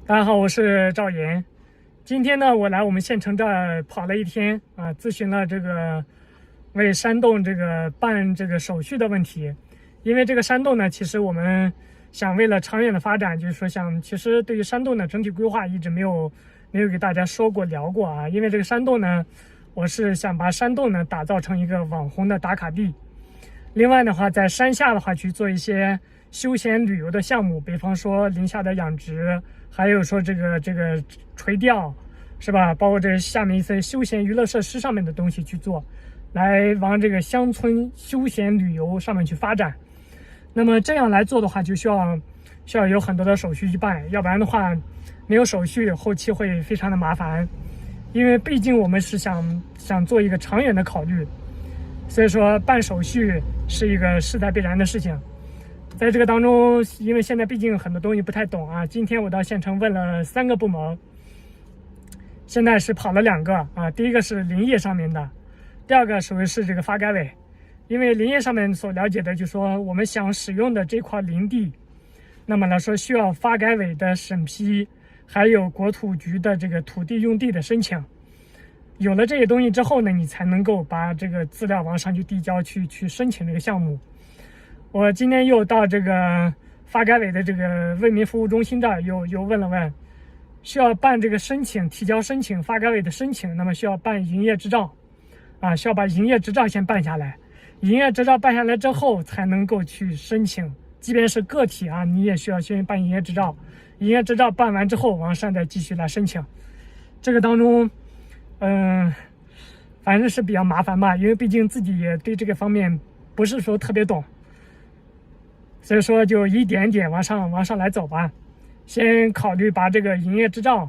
大家好，我是赵岩。今天呢，我来我们县城这儿跑了一天啊，咨询了这个为山洞这个办这个手续的问题。因为这个山洞呢，其实我们想为了长远的发展，就是说其实对于山洞的整体规划一直没有给大家说过聊过啊。因为这个山洞呢，我是想把山洞呢打造成一个网红的打卡地。另外的话，在山下的话去做一些休闲旅游的项目，比方说林下的养殖，还有说这个垂钓，是吧？包括这下面一些休闲娱乐设施上面的东西去做，来往这个乡村休闲旅游上面去发展。那么这样来做的话，就需要有很多的手续去办，要不然的话没有手续，后期会非常的麻烦。因为毕竟我们是想做一个长远的考虑，所以说办手续是一个势在必然的事情。在这个当中，因为现在毕竟很多东西不太懂啊，今天我到县城问了3个部门，现在是跑了2个啊。第一个是林业上面的，第二个属于是这个发改委。因为林业上面所了解的，就是说我们想使用的这块林地，那么来说需要发改委的审批，还有国土局的这个土地用地的申请。有了这些东西之后呢，你才能够把这个资料往上去递交，去申请这个项目。我今天又到这个发改委的这个为民服务中心这儿又问了问，需要办这个申请，提交申请，发改委的申请，那么需要办营业执照啊，需要把营业执照先办下来。营业执照办下来之后，才能够去申请。即便是个体啊，你也需要先办营业执照。营业执照办完之后，往上再继续来申请。这个当中，反正是比较麻烦吧，因为毕竟自己也对这个方面不是说特别懂，所以说就一点点往上来走吧。先考虑把这个营业执照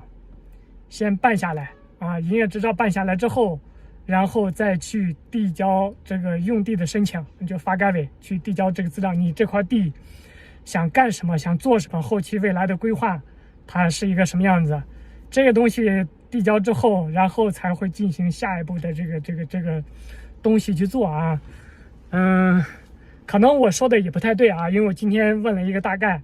先办下来啊，营业执照办下来之后，然后再去递交这个用地的申请，就发改委去递交这个资料，你这块地想干什么，想做什么，后期未来的规划它是一个什么样子，这个东西递交之后，然后才会进行下一步的这个东西去做啊。可能我说的也不太对啊，因为我今天问了一个大概。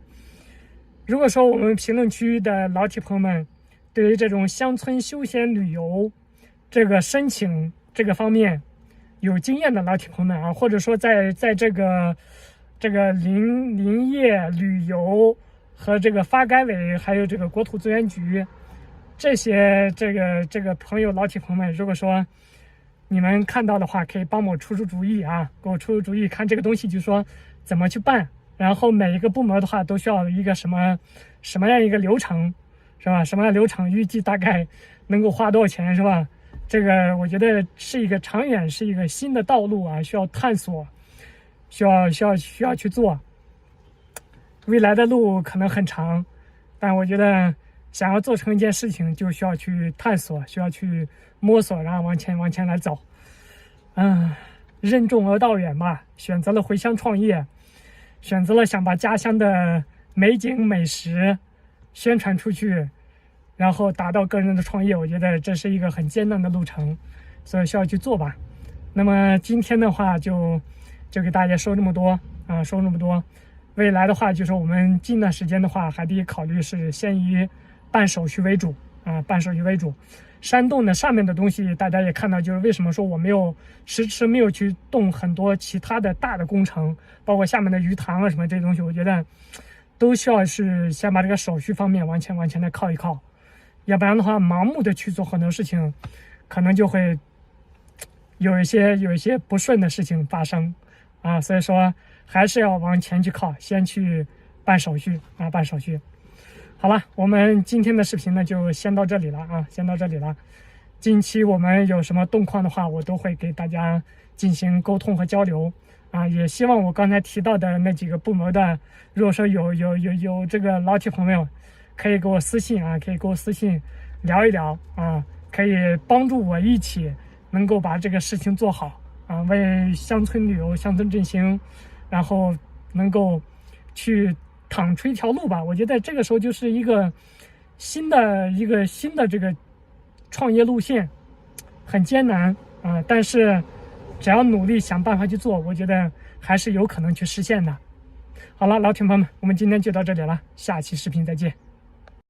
如果说我们评论区的老铁朋友们对于这种乡村休闲旅游这个申请这个方面有经验的老铁朋友们啊，或者说在这个林业旅游和这个发改委还有这个国土资源局这些这个朋友老铁朋友们，如果说你们看到的话，可以帮我出主意啊，给我出主意，看这个东西就是说怎么去办，然后每一个部门的话都需要一个什么样一个流程，是吧？什么样流程，预计大概能够花多少钱，是吧？这个我觉得是一个长远，是一个新的道路啊，需要探索，需要去做。未来的路可能很长，但我觉得想要做成一件事情，就需要去探索，需要去摸索，然后往前来走。任重而道远吧，选择了回乡创业，选择了想把家乡的美景美食宣传出去，然后达到个人的创业，我觉得这是一个很艰难的路程，所以需要去做吧。那么今天的话就给大家说这么多啊，说这么多。未来的话，就是我们近段时间的话，还得考虑是先以办手续为主啊，办手续为主。山洞的上面的东西，大家也看到，就是为什么说我迟迟没有去动很多其他的大的工程，包括下面的鱼塘啊什么这些东西，我觉得都需要是先把这个手续方面往前来靠一靠，要不然的话，盲目的去做很多事情，可能就会有一些不顺的事情发生啊。所以说还是要往前去靠，先去办手续啊，办手续。好了，我们今天的视频呢就先到这里了啊，先到这里了。近期我们有什么动况的话，我都会给大家进行沟通和交流啊。也希望我刚才提到的那几个部门的，如果说有这个老铁朋友，可以给我私信啊，可以给我私信聊一聊啊，可以帮助我一起能够把这个事情做好啊，为乡村旅游、乡村振兴，然后能够去趟出一条路吧。我觉得这个时候就是一个新的这个创业路线，很艰难啊，但是只要努力想办法去做，我觉得还是有可能去实现的。好了，老铁朋友们，我们今天就到这里了，下期视频再见。